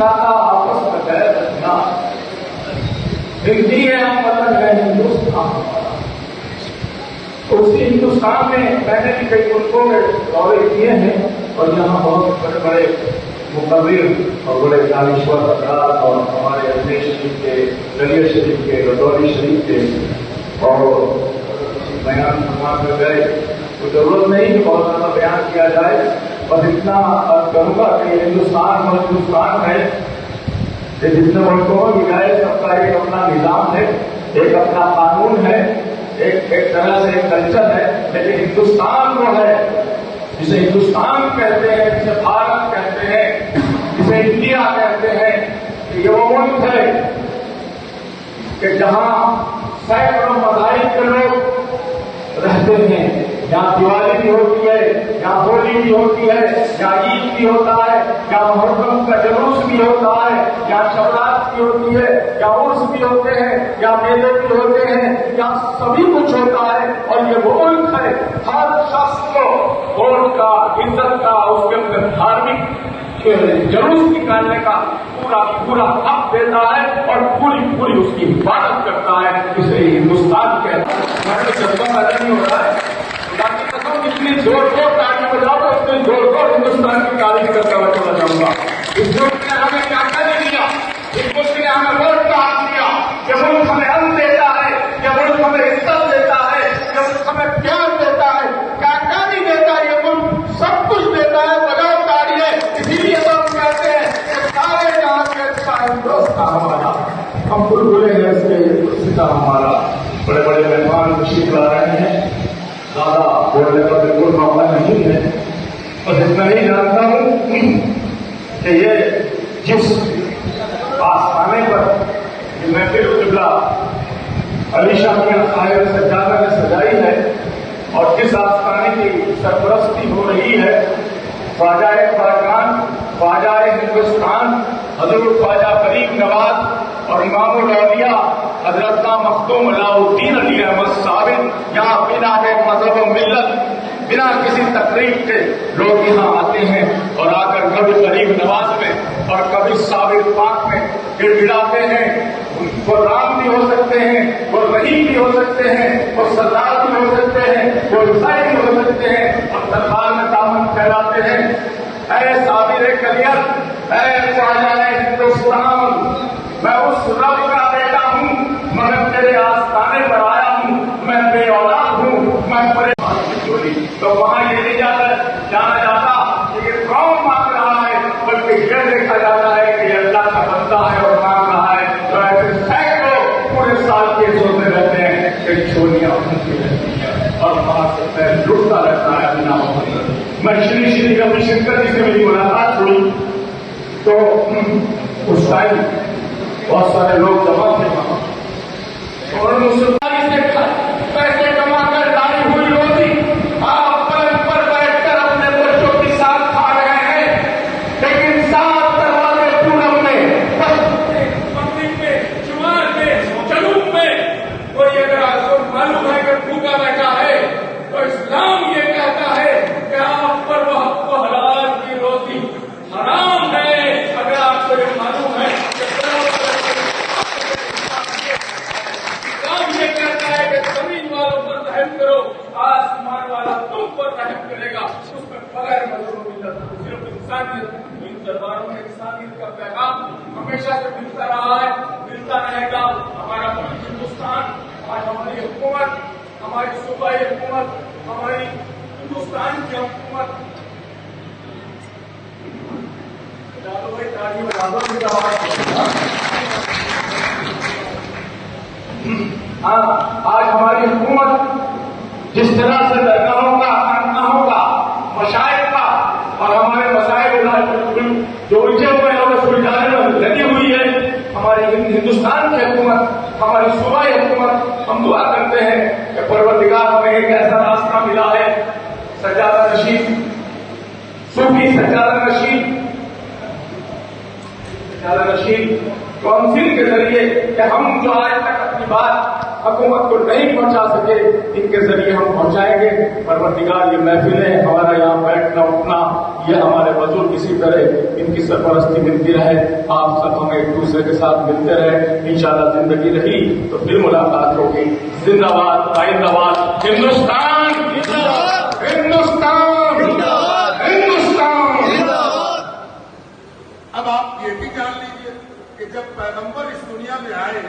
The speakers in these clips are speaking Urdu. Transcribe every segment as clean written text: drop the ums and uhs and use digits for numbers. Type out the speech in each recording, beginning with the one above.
سکھاتا آپس میں خیر رکھنا. ہندی ہے ہم وطن ہے ہندوستان. اسی ہندوستان میں نے بھی کئی ملکوں میں دورے کیے ہیں اور یہاں بہت بڑے بڑے مقرر اور بڑے دانشور افراد اور ہمارے اجمیر شریف کے گلیہ شریف کے رجوری شریف کے اور بیان فرمان میں گئے. تو ضرورت نہیں کہ بہت زیادہ بیان کیا جائے. بس اتنا کروں گا کہ ہندوستان ہے کہ جتنے ملکوں میں بھی گئے سب کا ایک اپنا نظام ہے, ایک اپنا قانون ہے, ایک طرح سے ایک کلچر ہے. لیکن ہندوستان وہ ہے جسے ہندوستان کہتے ہیں, جسے بھارت کہتے ہیں, جسے انڈیا کہتے ہیں, کہ یہ وہ ملک ہے کہ جہاں سینکڑوں مذاہب کے لوگ رہتے ہیں. یہاں دیوالی بھی ہوتی ہے, یہاں ہولی بھی ہوتی ہے, یہاں عید بھی ہوتا ہے, یہاں محرم کا جلوس بھی ہوتا ہے, یہاں شورات بھی ہوتی ہے, یہاں عرس بھی ہوتے ہیں, یہاں میلے بھی ہوتے ہیں, یہاں سبھی کچھ ہوتا ہے. اور یہ وہ ملک ہے ہر شخص کو ووٹ کا, عزت کا, اس کے اندر دھارمک جلوس نکالنے کا پورا حق دیتا ہے اور پوری اس کی حفاظت کرتا ہے. اس لیے ہندوستان کے جذبہ پیدا نہیں ہو رہا ہے. اتنی زور تاکہ بجاؤ تو اتنی زور ہندوستان کی تعریف کرتا ہوا چلا جاؤں گا. اس ملک نے ہمیں کیا نہیں دیا, اس ملک نے ہمیں ووٹ کا حق دیا. یہ ملک ہمیں امن دیتا ہے, یہ ملک ہمیں عزت دیتا ہے, یہ ملک ہمیں پیار دیتا ہے. کیا نہیں دیتا, یہ ملک سب کچھ دیتا ہے. بجاؤ تاری ہے. اسی لیے تو ہم کہتے ہیں کہ سارے جہاں کے اچھا ہندوستان ہمارا. ہم بلبلے ہیں اس کے ستا ہمارا. بڑے بڑے مہمان تشریف لا رہے ہیں. زیادہ بولنے کا بالکل موقع نہیں ہے. اور اتنا ہی جانتا ہوں کہ یہ جس آستانے پر محفل قبلہ علی شاہ کی خاطر سجادہ نے سجائی ہے اور جس آستانے کی سرپرستی ہو رہی ہے, خواجہ خواجان, خواجہ ہندوستان حضور خواجہ غریب نواز اور امام الاولیاء حضرت مختوم علاء الدین علی احمد صاحب یہاں بنا ہے مذہب و ملت, بنا کسی تقریب کے لوگ یہاں آتے ہیں اور آ کر کبھی غریب نواز میں اور کبھی صابر پاک میں گڑ گڑاتے ہیں. وہ رام بھی ہو سکتے ہیں, وہ رحیم بھی ہو سکتے ہیں, وہ سردار بھی ہو سکتے ہیں, وہ عیسائی بھی ہو سکتے ہیں, اور دربار میں دامن پھیلاتے ہیں. اے صابر کلیت, اے خواجہ ہندوستان, میں اس رب کا بیٹا ہوں مگر تیرے آستانے پر آیا ہوں. میں بے اولاد ہوں, میں پریشان. تو وہاں یہ نہیں جانا جاتا کہ یہ کون مانگ رہا ہے, بلکہ یہ دیکھا جاتا ہے کہ یہ اللہ کا بندہ ہے اور مانگ رہا ہے. تو ایسے سینکڑوں پورے سال کے سوتے رہتے ہیں کہ چھوڑیاں اٹھتی رہتی ہیں اور وہاں سے پیر لٹتا رہتا ہے بنا مطلب. میں شری روی شنکر جی سے میری ملاقات ہوئی تو اس ٹائم بہت سارے لوگ جمع تھے وہاں اور مسلمان سے پیسے کما کر لائی ہوئی روٹی آپ پلنگ پر بیٹھ کر اپنے بچوں کے ساتھ کھا رہے ہیں. لیکن سات دروازے پورم میں, مغرب میں, شمال میں, جنوب میں کوئی اگر آپ کو معلوم ہے کہ بھوکا بیٹھا ہے تو اسلام یہ کہتا ہے کہ آپ پر وہ حلال کی روٹی حرام ہے. اگر آپ کو یہ معلوم ہے کرو, آسمان والا تم پر رحم کرے گا. اس میں بغیر مذہب و ملت صرف انسانیت. ان درباروں میں انسانیت کا پیغام ہمیشہ سے ملتا رہا ہے, ملتا رہے گا. ہمارا ملک ہندوستان, آج ہماری حکومت, ہماری صوبائی حکومت, ہماری ہندوستان کی حکومت آج ہماری حکومت جس طرح سے درگاہوں کا, خانقاہوں کا, مشائخ کا اور ہمارے مسائل جو الجھے ہوئے ہیں وہ سلجھانے میں لگی ہوئی ہے, ہماری ہندوستان کی حکومت, ہماری صوبائی حکومت, ہم دعا کرتے ہیں کہ پروردگار ہمیں ایک ایسا راستہ ملا ہے سجادہ نشین, صوفی سجادہ نشین کونسل کے ذریعے کہ ہم جو آج تک اپنی بات حکومت کو نہیں پہنچا سکے ان کے ذریعے ہم پہنچائیں گے۔ پروردگار یہ محفلیں ہمارا یہاں بیٹھنا اٹھنا یہ ہمارے بزرگ اسی طرح ان کی سرپرستی ملتی رہے، آپ سب ہم ایک دوسرے کے ساتھ ملتے رہے، انشاءاللہ زندگی رہی تو پھر ملاقات ہوگی۔ زندہ باد، آئندہ باد، ہندوستان، ہندوستان، ہندوستان۔ اب آپ یہ بھی جان لیجئے کہ جب پیغمبر اس دنیا میں آئے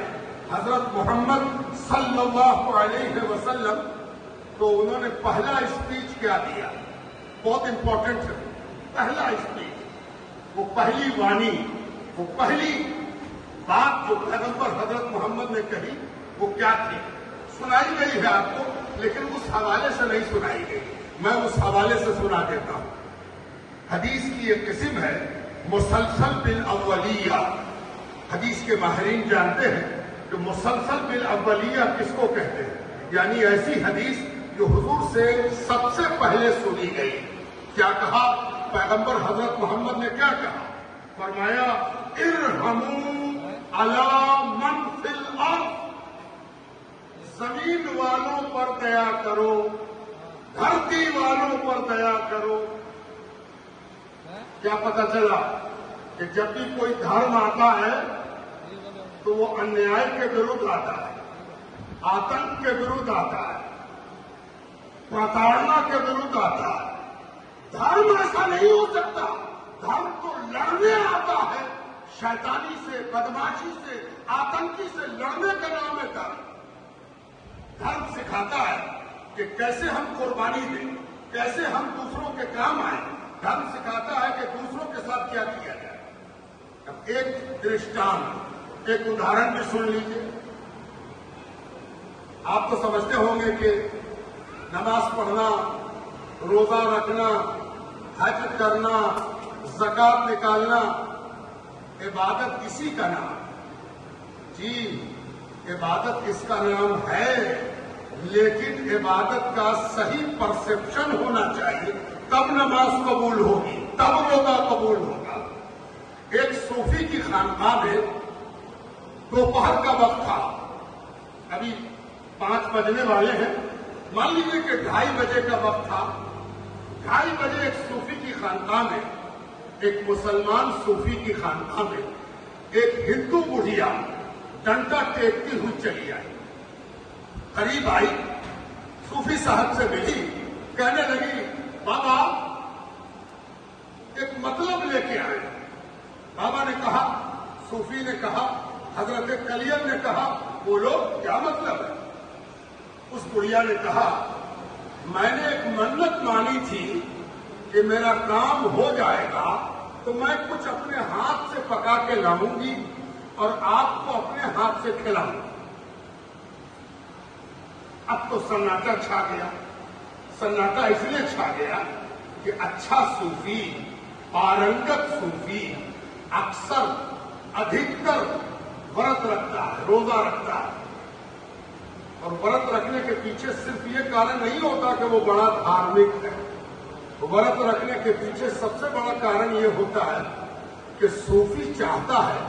حضرت محمد صلی اللہ علیہ وسلم، تو انہوں نے پہلا اسپیچ کیا دیا؟ بہت امپورٹنٹ ہے پہلا اسپیچ، وہ پہلی وانی، وہ پہلی بات جو پیغمبر حضرت محمد نے کہی وہ کیا تھی؟ سنائی گئی ہے آپ کو، لیکن اس حوالے سے نہیں سنائی گئی، میں اس حوالے سے سنا دیتا ہوں۔ حدیث کی ایک قسم ہے مسلسل بالاولیہ۔ حدیث کے ماہرین جانتے ہیں کہ مسلسل بالاولیہ کس کو کہتے ہیں، یعنی ایسی حدیث جو حضور سے سب سے پہلے سنی گئی۔ کیا کہا پیغمبر حضرت محمد نے؟ کیا کہا؟ فرمایا ارحموا علی من فی الارض، زمین والوں پر دیا کرو، دھرتی والوں پر دیا کرو۔ کیا پتہ چلا کہ جب بھی کوئی دھرم آتا ہے تو وہ انیائے کے ورودھ آتا ہے، آتنک کے ورودھ آتا ہے، پرتاڑنا کے ورودھ آتا ہے۔ دھرم ایسا نہیں ہو سکتا، دھرم تو لڑنے آتا ہے، شیطانی سے، بدماشی سے، آتنکی سے لڑنے کا نام ہے دھرم۔ دھرم سکھاتا ہے کہ کیسے ہم قربانی دیں، کیسے ہم دوسروں کے کام آئیں۔ دھرم سکھاتا ہے کہ دوسروں کے ساتھ کیا کیا جائے۔ اب ایک درشٹانت، ایک ادھارن بھی سن لیجیے۔ آپ تو سمجھتے ہوں گے کہ نماز پڑھنا، روزہ رکھنا، حج کرنا، زکوٰۃ نکالنا عبادت کسی کا نام؟ جی عبادت اس کا نام ہے، لیکن عبادت کا صحیح پرسپشن ہونا چاہیے، تب نماز قبول ہوگی، تب روزہ قبول ہوگا۔ ایک صوفی کی خانقاہ میں دوپہر کا وقت تھا، ابھی 5 بجنے والے ہیں، مان لیجیے کہ 2:30 بجے کا وقت تھا۔ 2:30 بجے ایک صوفی کی خانقاہ میں، ایک مسلمان صوفی کی خانقاہ میں ایک ہندو بڑھیا ڈنڈا ٹیکتی ہوئی چلی آئی، قریب آئی، صوفی صاحب سے ملی، کہنے لگی بابا ایک مطلب لے کے آئے۔ بابا نے کہا، صوفی نے کہا، حضرت کلیم نے کہا، بولو کیا مطلب ہے؟ اس بڑھیا نے کہا میں نے ایک منت مانی تھی کہ میرا کام ہو جائے گا تو میں کچھ اپنے ہاتھ سے پکا کے لاؤں گی اور آپ کو اپنے ہاتھ سے کھلاؤں گی۔ اب تو سناٹا چھا گیا۔ سناٹا اس لیے چھا گیا کہ اچھا صوفی، پارنگت صوفی اکثر ادھکتر ورت رکھتا ہے، روزہ رکھتا ہے، اور ورت رکھنے کے پیچھے صرف یہ کارن نہیں ہوتا کہ وہ بڑا دھارمک ہے۔ ورت رکھنے کے پیچھے سب سے بڑا کارن یہ ہوتا ہے کہ صوفی چاہتا ہے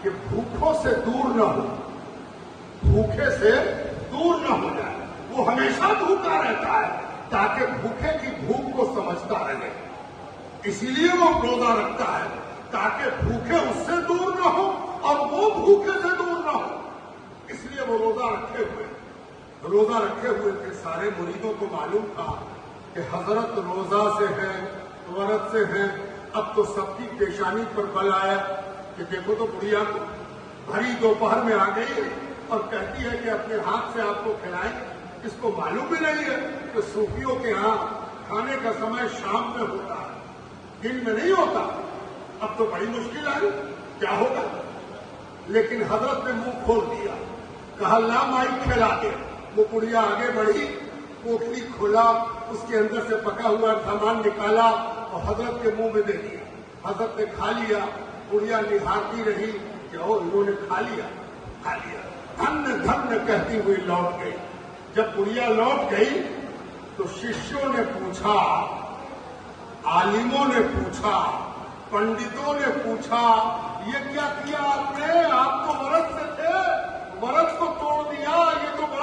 کہ بھوکوں سے دور نہ ہو، بھوکے سے دور نہ ہو جائے، وہ ہمیشہ بھوکا رہتا ہے تاکہ بھوکے کی بھوک کو سمجھتا رہے، اسی لیے وہ روزہ رکھتا ہے تاکہ بھوکے اس سے دور نہ ہو اور وہ بھوکے سے دور نہ ہو، اس لیے وہ روزہ رکھے ہوئے تھے۔ سارے مریدوں کو معلوم تھا کہ حضرت روزہ سے ہیں، ورت سے ہیں۔ اب تو سب کی پیشانی پر بل آیا کہ دیکھو تو بڑھیا کو بھری دوپہر میں آ گئی اور کہتی ہے کہ اپنے ہاتھ سے آپ کو کھلائیں۔ اس کو معلوم بھی نہیں ہے کہ صوفیوں کے ہاں کھانے کا سمے شام میں ہوتا ہے، دن میں نہیں ہوتا۔ اب تو بڑی مشکل آئی، کیا ہوگا؟ لیکن حضرت نے منہ کھول دیا، کہا لا مائی کھلا دے۔ وہ بڑھیا آگے بڑھی، پوٹلی کھولا، اس کے اندر سے پکا ہوا سامان نکالا اور حضرت کے منہ میں دے دیا۔ حضرت نے کھا لیا۔ بڑھیا نہارتی رہی کہ انہوں نے کھا لیا۔ دھن دھن کہتی ہوئی لوٹ گئی۔ جب بڑھیا لوٹ گئی تو شیشیوں نے پوچھا، عالموں نے پوچھا، پنڈتوں نے پوچھا یہ کیا کیا آپ نے؟ آپ تو ورت سے تھے، ورت کو توڑ دیا، یہ تو بڑا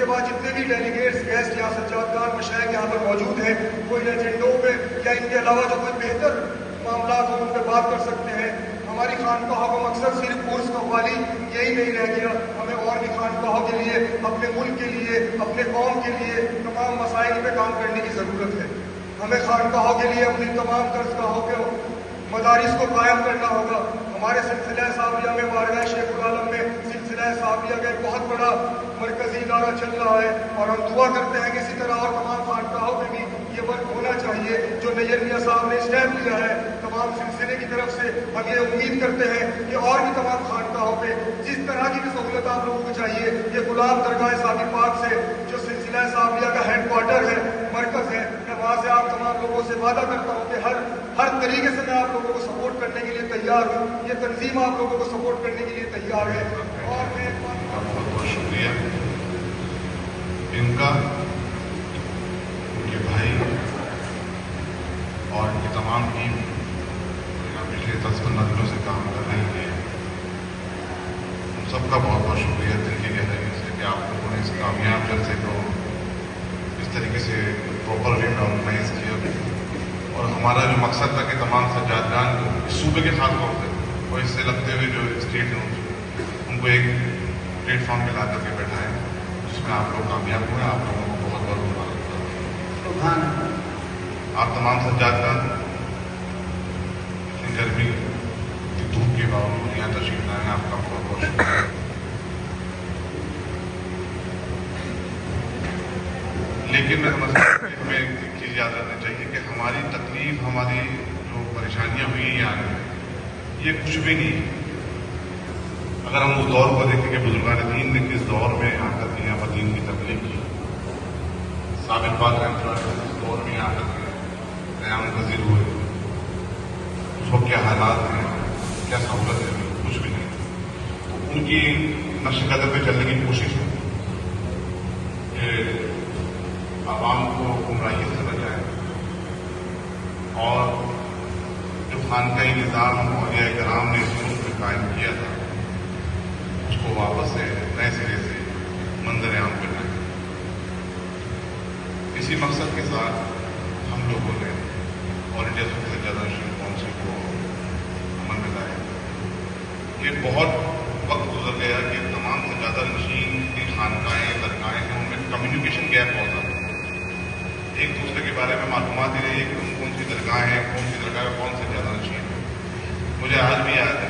کے بعد جتنے بھی ڈیلیگیٹس گیسٹ یا سجادگان مشائخ یہاں پر موجود ہیں وہ ان ایجنڈوں پہ یا ان کے علاوہ جو کوئی بہتر معاملات ہوں ان پہ بات کر سکتے ہیں. ہماری خانقاہوں کا مقصد صرف عرس کا خالی یہی نہیں رہ گیا, ہمیں اور بھی خانقاہوں کے لیے, اپنے ملک کے لیے, اپنے قوم کے لیے تمام مسائل پہ کام کرنے کی ضرورت ہے. ہمیں خانقاہوں کے لیے اپنی تمام درسگاہوں کے مدارس کو قائم کرنا ہوگا. ہمارے سلسلہ صافیہ میں بارگاہ شیخ العالم میں سلسلہ صافیہ کا ایک بہت بڑا مرکزی ادارہ چل رہا ہے, اور ہم دعا کرتے ہیں کہ اسی طرح اور تمام خانقاہوں میں بھی یہ ورک ہونا چاہیے جو نیر میاں صاحب نے اسٹیپ لیا ہے تمام سلسلے کی طرف سے. ہم یہ امید کرتے ہیں کہ اور بھی تمام خانقاہوں پہ جس طرح کی بھی سہولت آپ لوگوں کو چاہیے, یہ غلام درگاہ صافی پاک سے جو سلسلہ صافیہ کا ہیڈ کوارٹر ہے, مرکز ہے, میں وہاں سے آپ تمام لوگوں سے وعدہ کرتا ہوں کہ ہر طریقے سے میں آپ لوگوں کو سپورٹ کرنے کے لیے تیار ہوں. یہ تنظیم آپ لوگوں کو سپورٹ کرنے کے لیے تیار ہے. اور میں بہت بہت شکریہ ان کا, ان کے بھائی اور ان کی تمام ٹیم پچھلے 10-15 دنوں سے کام کر رہی ہے. ان سب کا بہت بہت شکریہ دل کی گہرائی سے کہ آپ لوگوں نے اس کامیاب جلسے کو اس طریقے سے پراپر وے میں آرگنائز کیا, اور ہمارا جو مقصد تھا کہ تمام سجادگان کو اس صوبے کے خاص طور سے وہ اس سے لگتے ہوئے جو اسٹیٹ ہیں ان کو ایک پلیٹ فارم پہ لا کر کے بیٹھائیں, جس میں آپ لوگ کامیاب ہوئے. آپ لوگوں کو بہت بہت مبارکباد. آپ تمام سجادگان اتنی گرمی کی دھوپ کے باوجود یہاں تشریف لائے ہیں, آپ کا بہت بہت شکریہ. لیکن میں سمجھتا ہوں کہ ہمیں ایک چیز یاد رکھنی چاہیے کہ ہماری تکلیف, ہماری جو پریشانیاں ہوئی ہیں یہاں میں, یہ کچھ بھی نہیں. اگر ہم اس دور کو دیکھیں کہ بزرگان دین نے کس دور میں یہاں کر کے یہاں پر دین کی تبلیغ کی, ثابت بات رحمۃ اللہ علیہ اس دور میں یہاں کر کے قیام پذیر ہوئے, اس وقت کیا حالات ہیں, کیا سہولت ہے, کچھ بھی نہیں. تو ان کی نقش قدم پہ چلنے کی کوشش ہے کہ عوام کو گمراہی سے بچائیں, اور جو خانقاہی نظام اولیاء کرام نے اس ملک میں قائم کیا تھا اس کو واپس سے نئے سرے سے منظر عام پہ لائیں. اسی مقصد کے ساتھ ہم لوگوں نے آل انڈیا سجادہ نشین کونسل کو عمل میں لایا. یہ بہت وقت گزر گیا کہ تمام سجادہ نشین کی خانقاہیں, درگاہیں ہیں, ان میں کمیونیکیشن گیپ بہت زیادہ, ایک دوسرے کے بارے میں معلومات ہی رہی ہے کہ کون سی درگاہ ہے, کون سی درگاہ ہے, کون سے زیادہ نشین ہے. مجھے آج بھی یاد ہے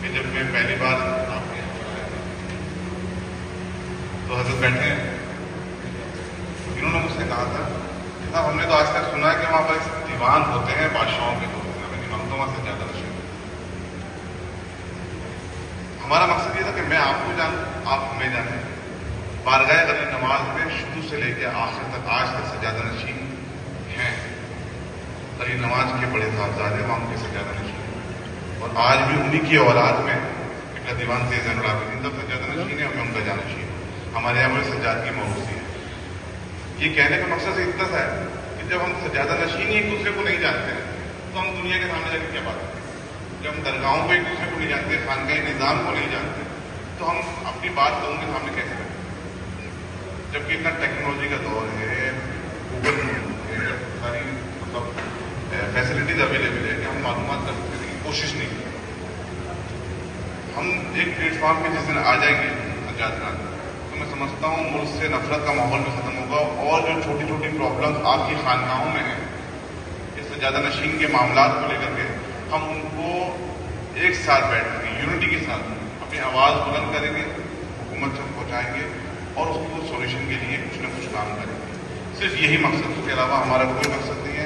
کہ جب میں پہلی بار آپ کے یہاں پر آیا تھا تو حضرت بیٹھے ہیں, انہوں نے مجھ سے کہا تھا کہ صاحب ہم نے تو آج تک سنا ہے کہ وہاں پر دیوان ہوتے ہیں بادشاہوں کے, تو ہمیں دیوان تو وہاں سے زیادہ نشین. ہمارا مقصد یہ تھا کہ میں آپ کو جانوں, آپ ہمیں جانیں. بارگاہ غنی نواز میں شروع سے لے کے آخر تک آج تک سجادہ نشین ہیں. غنی نواز کے بڑے صاحبزادے وہاں ان کے سجادہ نشین ہیں, اور آج بھی انہی کی اولاد میں قبلہ دیوان سے زین العابدین تک سجادہ نشین ہے, ہمیں ان کا جانشین ہے. ہمارے یہاں پر سجاد کی موروثی ہے. یہ کہنے کا مقصد اتنا سا ہے کہ جب ہم سجادہ نشین ہی ایک دوسرے کو نہیں جانتے ہیں تو ہم دنیا کے سامنے جا کے کیا بات کریں. جب ہم درگاہوں کو ایک دوسرے کو نہیں جانتے, خانقاہی نظام کو نہیں جانتے, تو ہم اپنی بات لوگوں کے سامنے کیسے کریں. جبکہ اتنا ٹیکنالوجی کا دور ہے, گوگل ہے, ساری مطلب فیسلٹیز اویلیبل ہے کہ ہم معلومات کرنے کی کوشش نہیں کریں. ہم ایک پلیٹ فارم پہ جس دن آ جائیں گے سجادگان, تو میں سمجھتا ہوں ملک سے نفرت کا ماحول بھی ختم ہوگا, اور جو چھوٹی چھوٹی پرابلمس آپ کی خانقاہوں میں ہیں اس سجادہ نشین کے معاملات کو لے کر کے, ہم ان کو ایک ساتھ بیٹھ کر کے یونٹی کے ساتھ اپنی آواز بلند کریں گے, حکومت تک پہنچائیں گے, اور اس کو سولوشن کے لیے کچھ نہ کچھ کام کریں گے. صرف یہی مقصد, اس کے علاوہ ہمارا کوئی مقصد نہیں ہے.